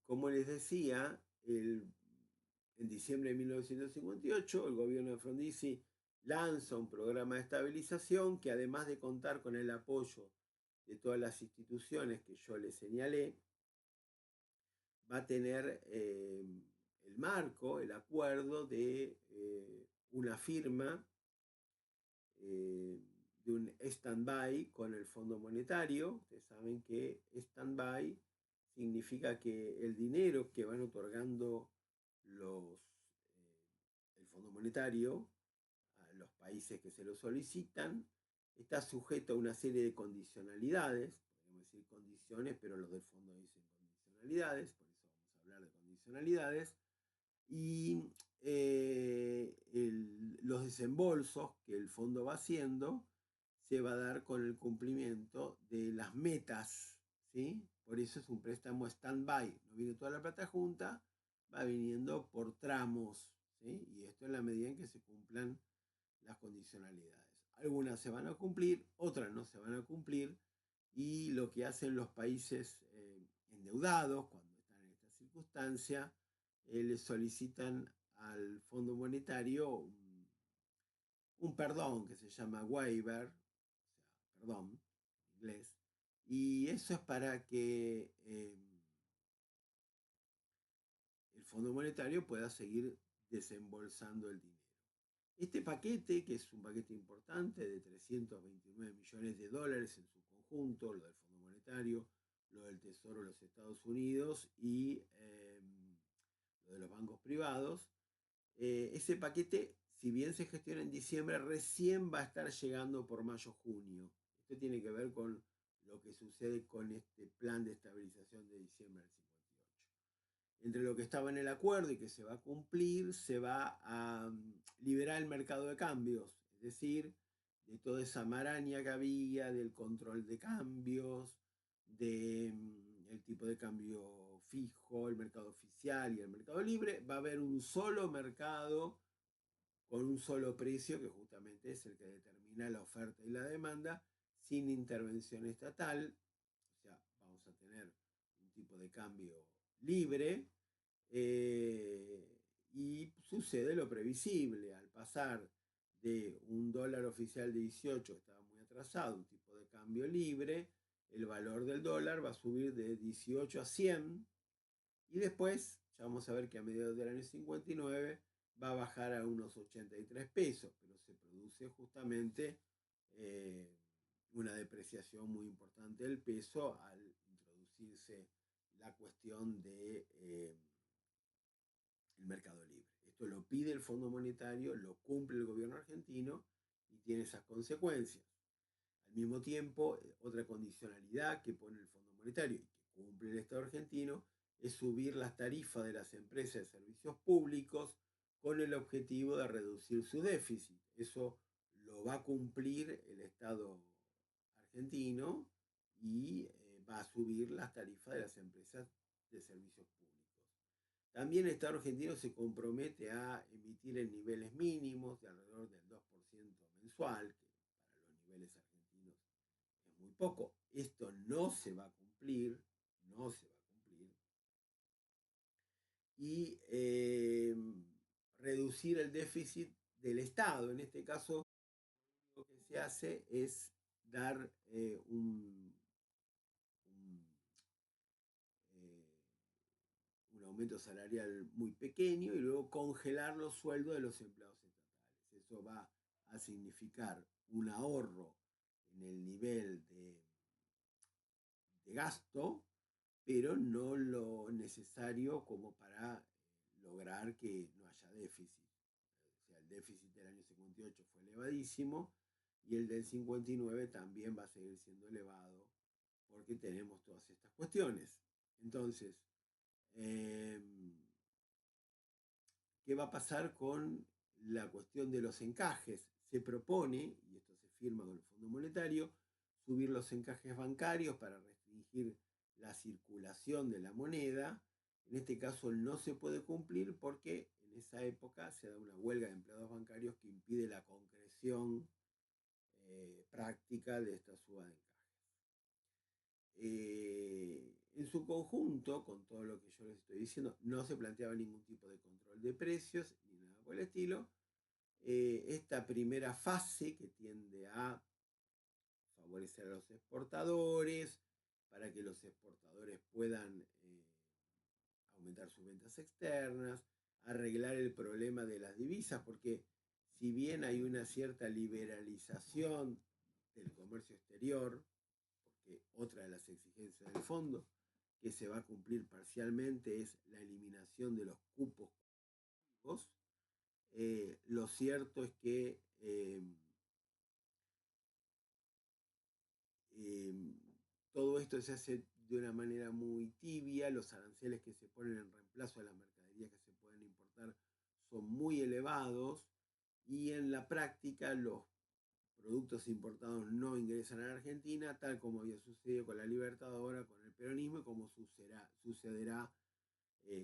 como les decía, en diciembre de 1958 el gobierno de Frondizi lanza un programa de estabilización que, además de contar con el apoyo de todas las instituciones que yo les señalé, va a tener el marco, el acuerdo de una firma de un stand-by con el Fondo Monetario. Ustedes saben que stand-by significa que el dinero que van otorgando el Fondo Monetario a los países que se lo solicitan está sujeto a una serie de condicionalidades, podemos decir condiciones, pero los del fondo dicen condicionalidades, por eso vamos a hablar de condicionalidades, y los desembolsos que el fondo va haciendo se va a dar con el cumplimiento de las metas, ¿sí? Por eso es un préstamo stand-by, no viene toda la plata junta, va viniendo por tramos, ¿sí? Y esto en la medida en que se cumplan las condicionalidades. Algunas se van a cumplir, otras no se van a cumplir, y lo que hacen los países endeudados cuando están en esta circunstancia, le solicitan al Fondo Monetario un perdón que se llama waiver, o sea, perdón en inglés, y eso es para que el Fondo Monetario pueda seguir desembolsando el dinero. Este paquete, que es un paquete importante de 329 millones de dólares en su conjunto, lo del Fondo Monetario, lo del Tesoro de los Estados Unidos y lo de los bancos privados, ese paquete, si bien se gestiona en diciembre, recién va a estar llegando por mayo-junio. Esto tiene que ver con lo que sucede con este plan de estabilización de diciembre del 58. Entre lo que estaba en el acuerdo y que se va a cumplir, se va a liberar el mercado de cambios, es decir, de toda esa maraña que había, del control de cambios, del tipo de cambio fijo, el mercado oficial y el mercado libre. Va a haber un solo mercado con un solo precio, que justamente es el que determina la oferta y la demanda, sin intervención estatal. O sea, vamos a tener un tipo de cambio libre, y sucede lo previsible. Al pasar de un dólar oficial de 18, estaba muy atrasado, un tipo de cambio libre, el valor del dólar va a subir de 18 a 100, y después ya vamos a ver que a mediados del año 59 va a bajar a unos 83 pesos, pero se produce justamente eh, una depreciación muy importante del peso al introducirse la cuestión de el mercado libre. Esto lo pide el Fondo Monetario, lo cumple el gobierno argentino y tiene esas consecuencias. Al mismo tiempo, otra condicionalidad que pone el Fondo Monetario y que cumple el Estado argentino es subir las tarifas de las empresas de servicios públicos con el objetivo de reducir su déficit. Eso lo va a cumplir el Estado argentino y va a subir las tarifas de las empresas de servicios públicos. También el Estado argentino se compromete a emitir en niveles mínimos de alrededor del 2% mensual, que para los niveles argentinos es muy poco. Esto no se va a cumplir, no se va a cumplir. Y reducir el déficit del Estado. En este caso, lo que se hace es dar eh, un aumento salarial muy pequeño y luego congelar los sueldos de los empleados estatales. Eso va a significar un ahorro en el nivel de gasto, pero no lo necesario como para lograr que no haya déficit. O sea, el déficit del año 58 fue elevadísimo y el del 59 también va a seguir siendo elevado porque tenemos todas estas cuestiones. Entonces, eh, ¿qué va a pasar con la cuestión de los encajes? Se propone, y esto se firma con el Fondo Monetario, subir los encajes bancarios para restringir la circulación de la moneda. En este caso no se puede cumplir porque en esa época se da una huelga de empleados bancarios que impide la concreción práctica de esta suba de encajes. En su conjunto, con todo lo que yo les estoy diciendo, no se planteaba ningún tipo de control de precios ni nada por el estilo. Esta primera fase que tiende a favorecer a los exportadores, para que los exportadores puedan aumentar sus ventas externas, arreglar el problema de las divisas, porque si bien hay una cierta liberalización del comercio exterior, porque otra de las exigencias del fondo que se va a cumplir parcialmente es la eliminación de los cupos, lo cierto es que todo esto se hace de una manera muy tibia, los aranceles que se ponen en reemplazo de las mercaderías que se pueden importar son muy elevados y en la práctica los productos importados no ingresan a la Argentina, tal como había sucedido con la Libertadora, con el peronismo y como sucederá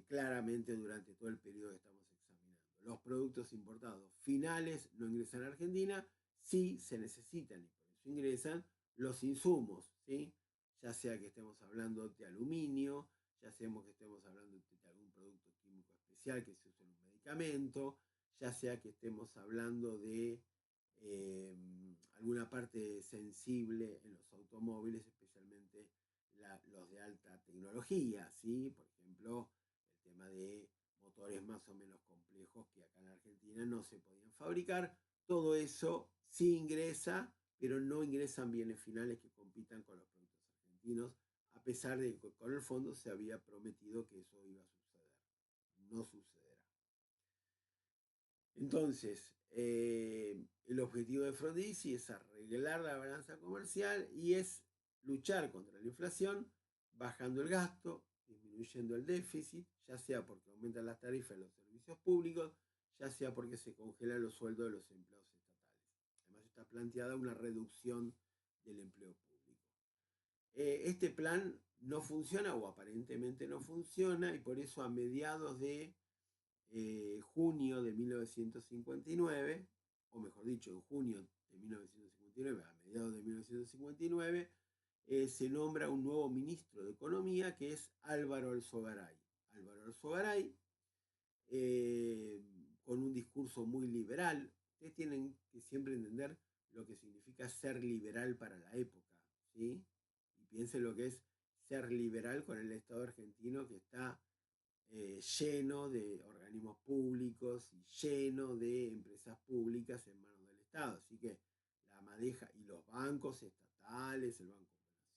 claramente durante todo el periodo que estamos examinando. Los productos importados finales no ingresan a Argentina, sí se necesitan y por eso ingresan los insumos, ¿sí? Ya sea que estemos hablando de aluminio, ya sea que estemos hablando de algún producto químico especial que se usa en un medicamento, ya sea que estemos hablando de alguna parte sensible en los automóviles, especialmente los de alta tecnología, ¿sí? Por ejemplo, el tema de motores más o menos complejos que acá en Argentina no se podían fabricar. Todo eso sí ingresa, pero no ingresan bienes finales que compitan con los productos argentinos, a pesar de que con el fondo se había prometido que eso iba a suceder. No sucederá. Entonces, el objetivo de Frondizi es arreglar la balanza comercial y es luchar contra la inflación, bajando el gasto, disminuyendo el déficit, ya sea porque aumentan las tarifas de los servicios públicos, ya sea porque se congelan los sueldos de los empleados estatales. Además está planteada una reducción del empleo público. Este plan no funciona o aparentemente no funciona y por eso a mediados de junio de 1959, o mejor dicho, en junio de 1959, a mediados de 1959, se nombra un nuevo ministro de Economía que es Álvaro Alzogaray. Álvaro Alzogaray, con un discurso muy liberal. Ustedes tienen que siempre entender lo que significa ser liberal para la época, ¿sí? Y piensen lo que es ser liberal con el Estado argentino que está lleno de organismos públicos y lleno de empresas públicas en manos del Estado. Así que la madeja y los bancos estatales, el Banco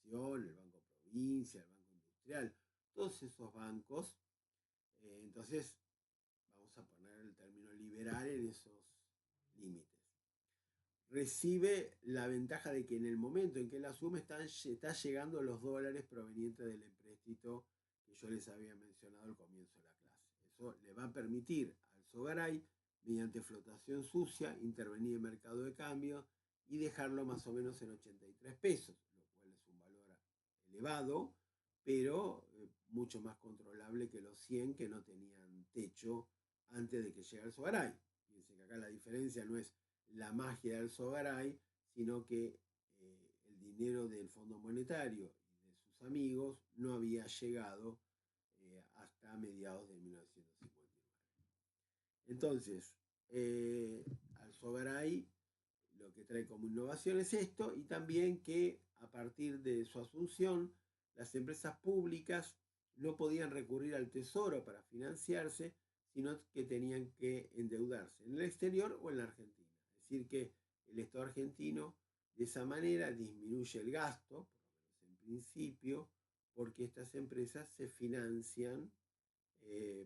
Nación, el Banco Provincia, el Banco Industrial, todos esos bancos, entonces vamos a poner el término liberal en esos límites. Recibe la ventaja de que en el momento en que él asume está llegando los dólares provenientes del empréstito que yo les había mencionado al comienzo de la clase. Eso le va a permitir al Alzogaray, mediante flotación sucia, intervenir en el mercado de cambio y dejarlo más o menos en 83 pesos, lo cual es un valor elevado, pero mucho más controlable que los 100 que no tenían techo antes de que llegue el Alzogaray. Fíjense que acá la diferencia no es la magia del Alzogaray, sino que el dinero del Fondo Monetario y de sus amigos no había llegado hasta mediados de 1959. Entonces, Alzogaray lo que trae como innovación es esto y también que a partir de su asunción las empresas públicas no podían recurrir al Tesoro para financiarse, sino que tenían que endeudarse en el exterior o en la Argentina. Es decir, que el Estado argentino de esa manera disminuye el gasto, por lo menos en principio, porque estas empresas se financian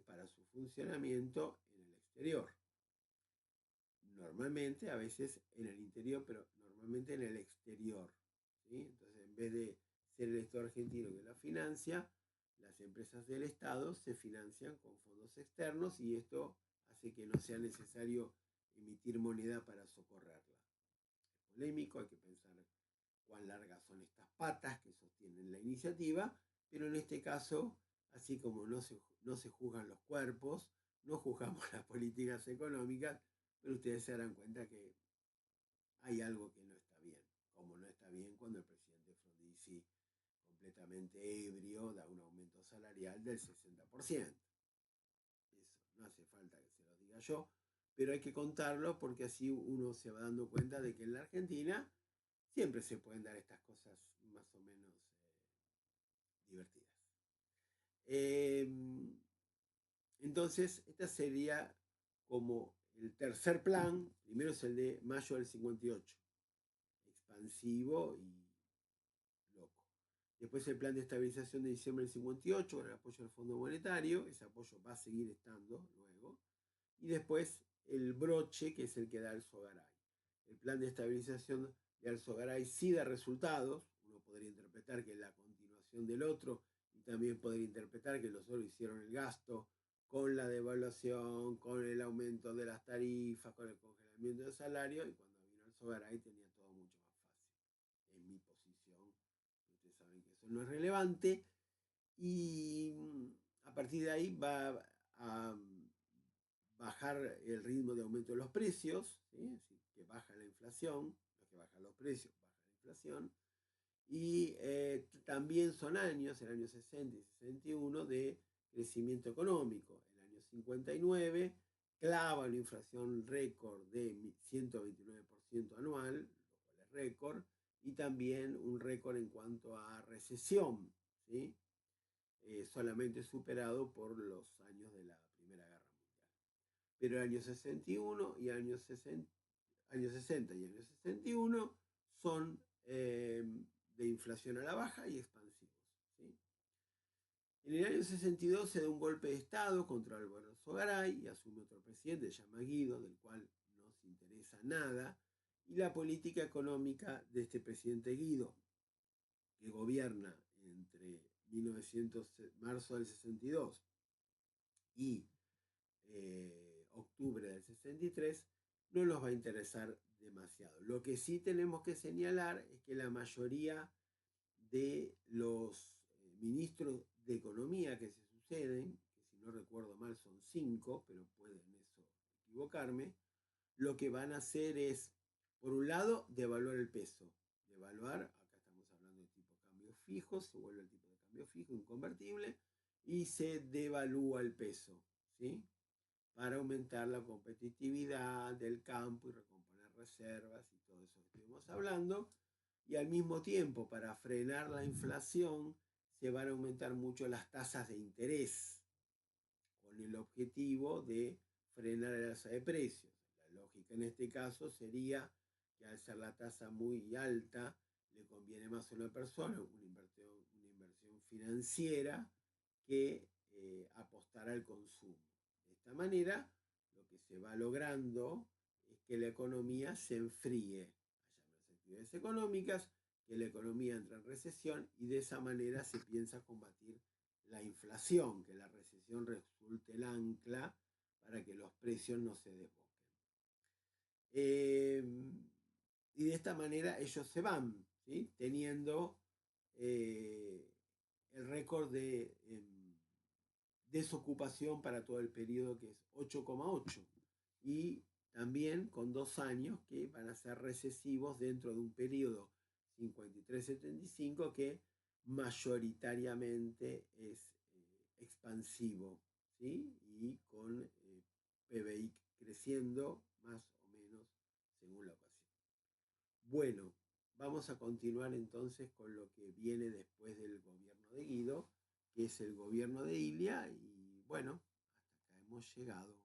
para su funcionamiento en el exterior. Normalmente, a veces en el interior, pero normalmente en el exterior, ¿sí? Entonces, en vez de ser el Estado argentino que la financia, las empresas del Estado se financian con fondos externos y esto hace que no sea necesario emitir moneda para socorrerla. Es polémico, hay que pensar cuán largas son estas patas que sostienen la iniciativa, pero en este caso, así como no se juzgan los cuerpos, no juzgamos las políticas económicas, pero ustedes se darán cuenta que hay algo que no está bien, como no está bien cuando el presidente Frondizi completa completamente ebrio, da un aumento salarial del 60%. Eso no hace falta que se lo diga yo, pero hay que contarlo porque así uno se va dando cuenta de que en la Argentina siempre se pueden dar estas cosas más o menos divertidas. Entonces, esta sería como el tercer plan. Primero es el de mayo del 58, expansivo y loco. Después el plan de estabilización de diciembre del 58, con el apoyo del Fondo Monetario. Ese apoyo va a seguir estando luego. Y después el broche, que es el que da el Sogaray. El plan de estabilización de Alzogaray sí da resultados. Uno podría interpretar que es la continuación del otro y también podría interpretar que los otros hicieron el gasto con la devaluación, con el aumento de las tarifas, con el congelamiento del salario, y cuando vino Alzogaray tenía todo mucho más fácil. En mi posición, ustedes saben que eso no es relevante, y a partir de ahí va a bajar el ritmo de aumento de los precios, ¿sí? Así que baja la inflación, lo que baja los precios, baja la inflación, y también son años, el año 60 y 61, de crecimiento económico. El año 59 clava una inflación récord de 129% anual, lo cual es récord, y también un récord en cuanto a recesión, ¿sí? Solamente superado por los años de la Primera Guerra Mundial. Pero el año 61 y años 60, años 60 y años 61 son de inflación a la baja y expansivos, ¿sí? En el año 62 se da un golpe de Estado contra Álvaro Alzogaray y asume otro presidente, se llama Guido, del cual no nos interesa nada, y la política económica de este presidente Guido, que gobierna entre 1900, marzo del 62 y octubre del 63, no nos va a interesar demasiado. Lo que sí tenemos que señalar es que la mayoría de los ministros de Economía que se suceden, que si no recuerdo mal son 5, pero pueden eso equivocarme, lo que van a hacer es, por un lado, devaluar el peso. Devaluar, acá estamos hablando de tipo de cambio fijo, se vuelve el tipo de cambio fijo, inconvertible, y se devalúa el peso, ¿sí? Para aumentar la competitividad del campo y recomponer reservas y todo eso que estuvimos hablando. Y al mismo tiempo, para frenar la inflación, se van a aumentar mucho las tasas de interés, con el objetivo de frenar el alza de precios. La lógica en este caso sería que al ser la tasa muy alta, le conviene más a una persona una inversión financiera que apostar al consumo. De esta manera, lo que se va logrando es que la economía se enfríe. Hay más actividades económicas, que la economía entra en recesión, y de esa manera se piensa combatir la inflación, que la recesión resulte el ancla para que los precios no se desboquen. Y de esta manera ellos se van, ¿sí? Teniendo el récord de desocupación para todo el periodo, que es 8,8, y también con 2 años que van a ser recesivos dentro de un periodo 53-75 que mayoritariamente es expansivo, ¿sí? Y con PBI creciendo más o menos según la ocasión. Bueno, vamos a continuar entonces con lo que viene después del gobierno de Guido, que es el gobierno de Ilia, y bueno, hasta acá hemos llegado.